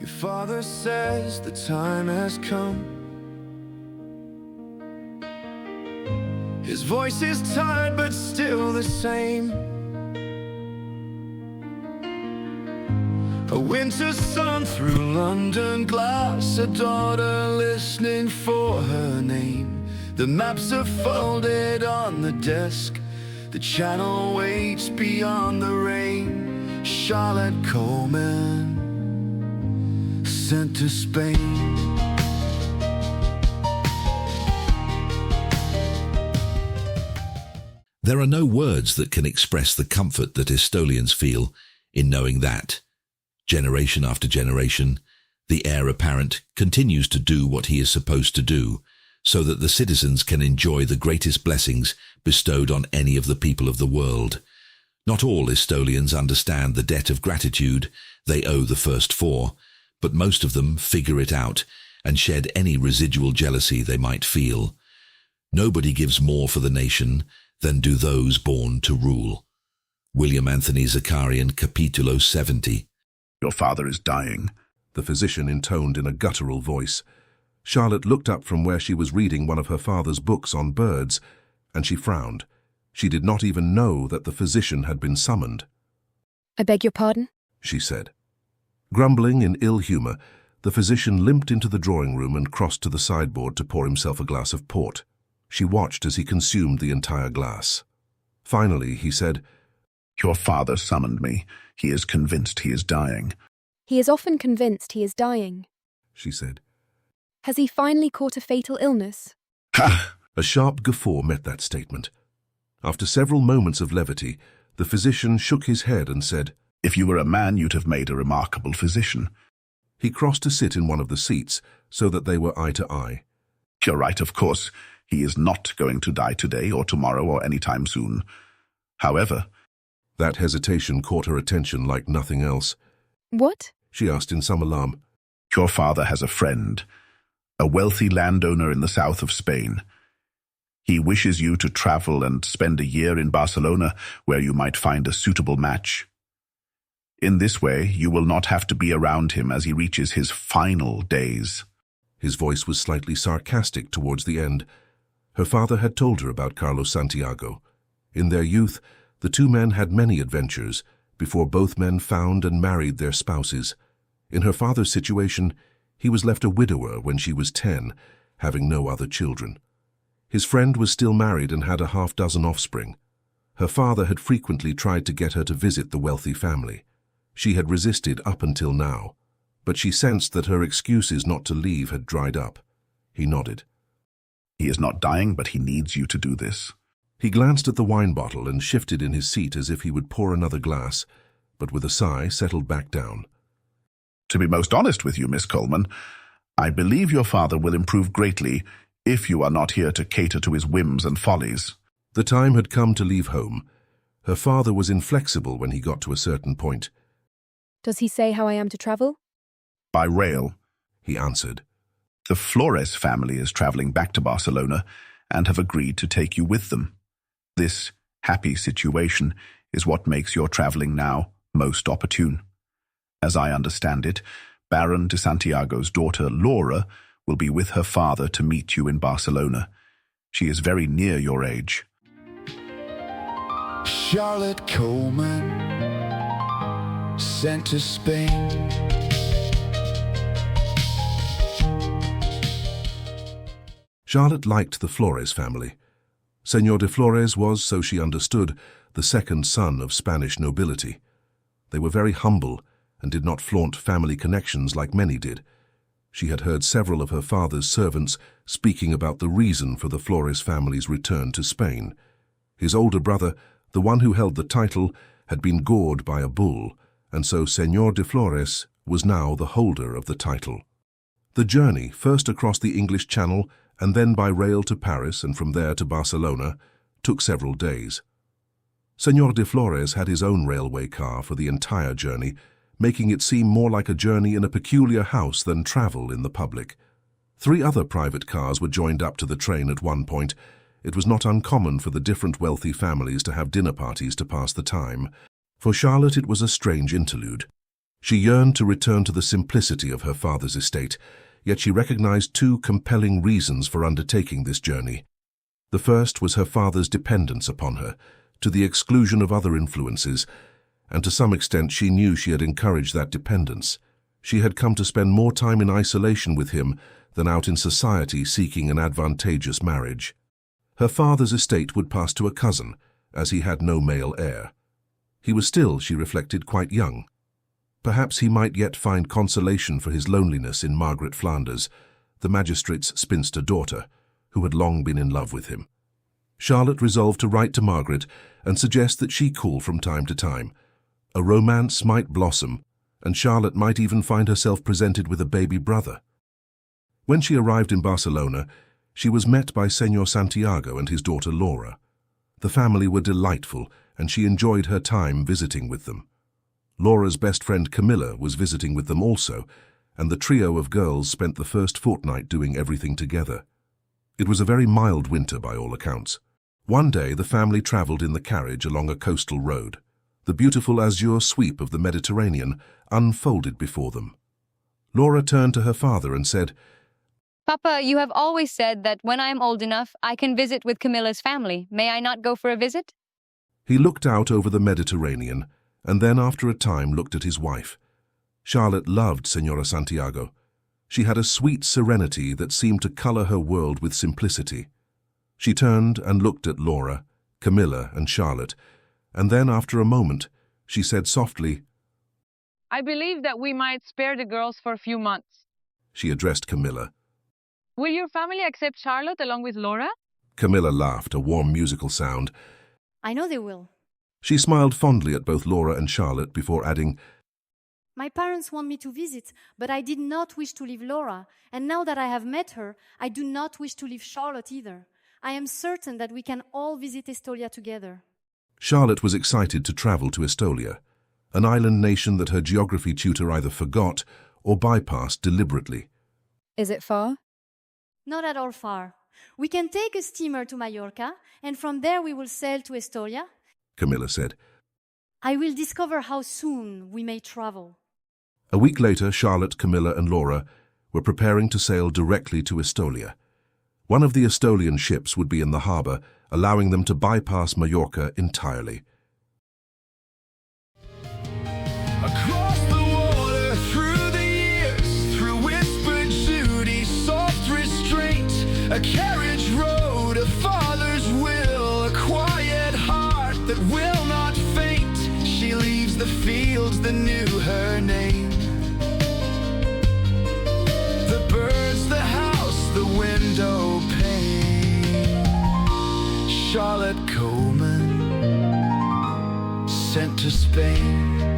Your father says the time has come. His voice is tired but still the same. A winter sun through London glass, a daughter listening for her name. The maps are folded on the desk, the channel waits beyond the rain. Charlotte Coleman, sent to Spain. There are no words that can express the comfort that Estolians feel in knowing that, generation after generation, the heir apparent continues to do what he is supposed to do, so that the citizens can enjoy the greatest blessings bestowed on any of the people of the world. Not all Estolians understand the debt of gratitude they owe the first four, but most of them figure it out and shed any residual jealousy they might feel. Nobody gives more for the nation than do those born to rule. William Anthony Zakarian, Capitulo 70. Your father is dying, the physician intoned in a guttural voice. Charlotte looked up from where she was reading one of her father's books on birds, and she frowned. She did not even know that the physician had been summoned. I beg your pardon? She said. Grumbling in ill humor, the physician limped into the drawing room and crossed to the sideboard to pour himself a glass of port. She watched as he consumed the entire glass. Finally, he said, Your father summoned me. He is convinced he is dying. He is often convinced he is dying, she said. Has he finally caught a fatal illness? Ha! A sharp guffaw met that statement. After several moments of levity, the physician shook his head and said, If you were a man, you'd have made a remarkable physician. He crossed to sit in one of the seats so that they were eye to eye. You're right, of course. He is not going to die today or tomorrow or any time soon. However... That hesitation caught her attention like nothing else. What? She asked in some alarm. Your father has a friend, a wealthy landowner in the south of Spain. He wishes you to travel and spend a year in Barcelona where you might find a suitable match. In this way, you will not have to be around him as he reaches his final days. His voice was slightly sarcastic towards the end. Her father had told her about Carlos Santiago. In their youth, the two men had many adventures before both men found and married their spouses. In her father's situation, he was left a widower when she was 10, having no other children. His friend was still married and had a half-dozen offspring. Her father had frequently tried to get her to visit the wealthy family. She had resisted up until now, but she sensed that her excuses not to leave had dried up. He nodded. He is not dying, but he needs you to do this. He glanced at the wine bottle and shifted in his seat as if he would pour another glass, but with a sigh settled back down. To be most honest with you, Miss Coleman, I believe your father will improve greatly if you are not here to cater to his whims and follies. The time had come to leave home. Her father was inflexible when he got to a certain point. Does he say how I am to travel? By rail, he answered. The Flores family is traveling back to Barcelona and have agreed to take you with them. This happy situation is what makes your traveling now most opportune. As I understand it, Baron de Santiago's daughter, Laura, will be with her father to meet you in Barcelona. She is very near your age. Charlotte Coleman, sent to Spain. Charlotte liked the Flores family. Señor de Flores was, so she understood, the second son of Spanish nobility. They were very humble and did not flaunt family connections like many did. She had heard several of her father's servants speaking about the reason for the Flores family's return to Spain. His older brother, the one who held the title, had been gored by a bull, and so Señor de Flores was now the holder of the title. The journey, first across the English Channel and then by rail to Paris and from there to Barcelona, took several days. Señor de Flores had his own railway car for the entire journey, making it seem more like a journey in a peculiar house than travel in the public. 3 other private cars were joined up to the train at one point. It was not uncommon for the different wealthy families to have dinner parties to pass the time. For Charlotte it was a strange interlude. She yearned to return to the simplicity of her father's estate, yet she recognized two compelling reasons for undertaking this journey. The first was her father's dependence upon her, to the exclusion of other influences, and to some extent she knew she had encouraged that dependence. She had come to spend more time in isolation with him than out in society seeking an advantageous marriage. Her father's estate would pass to a cousin, as he had no male heir. He was still, she reflected, quite young. Perhaps he might yet find consolation for his loneliness in Margaret Flanders, the magistrate's spinster daughter, who had long been in love with him. Charlotte resolved to write to Margaret and suggest that she call from time to time. A romance might blossom, and Charlotte might even find herself presented with a baby brother. When she arrived in Barcelona, she was met by Señor Santiago and his daughter Laura. The family were delightful, and she enjoyed her time visiting with them. Laura's best friend Camilla was visiting with them also, and the trio of girls spent the first fortnight doing everything together. It was a very mild winter by all accounts. One day the family travelled in the carriage along a coastal road. The beautiful azure sweep of the Mediterranean unfolded before them. Laura turned to her father and said, "Papa, you have always said that when I am old enough, I can visit with Camilla's family. May I not go for a visit?" He looked out over the Mediterranean, and then after a time looked at his wife. Charlotte loved Señora Santiago. She had a sweet serenity that seemed to colour her world with simplicity. She turned and looked at Laura, Camilla, and Charlotte, and then after a moment, she said softly, "I believe that we might spare the girls for a few months." She addressed Camilla. "Will your family accept Charlotte along with Laura?" Camilla laughed, a warm musical sound. I know they will. She smiled fondly at both Laura and Charlotte before adding, My parents want me to visit, but I did not wish to leave Laura, and now that I have met her, I do not wish to leave Charlotte either. I am certain that we can all visit Estolia together. Charlotte was excited to travel to Estolia, an island nation that her geography tutor either forgot or bypassed deliberately. Is it far? Not at all far. We can take a steamer to Mallorca, and from there we will sail to Estolia. Camilla said. I will discover how soon we may travel. A week later, Charlotte, Camilla, and Laura were preparing to sail directly to Estolia. One of the Estolian ships would be in the harbour, allowing them to bypass Mallorca entirely. Across the water, through the years, through whispered duty, soft restraint, a carriage road, a father's will, a quiet heart that will not faint. She leaves the fields that knew her name, the birds, the house, the window pane. Charlotte Coleman, sent to Spain.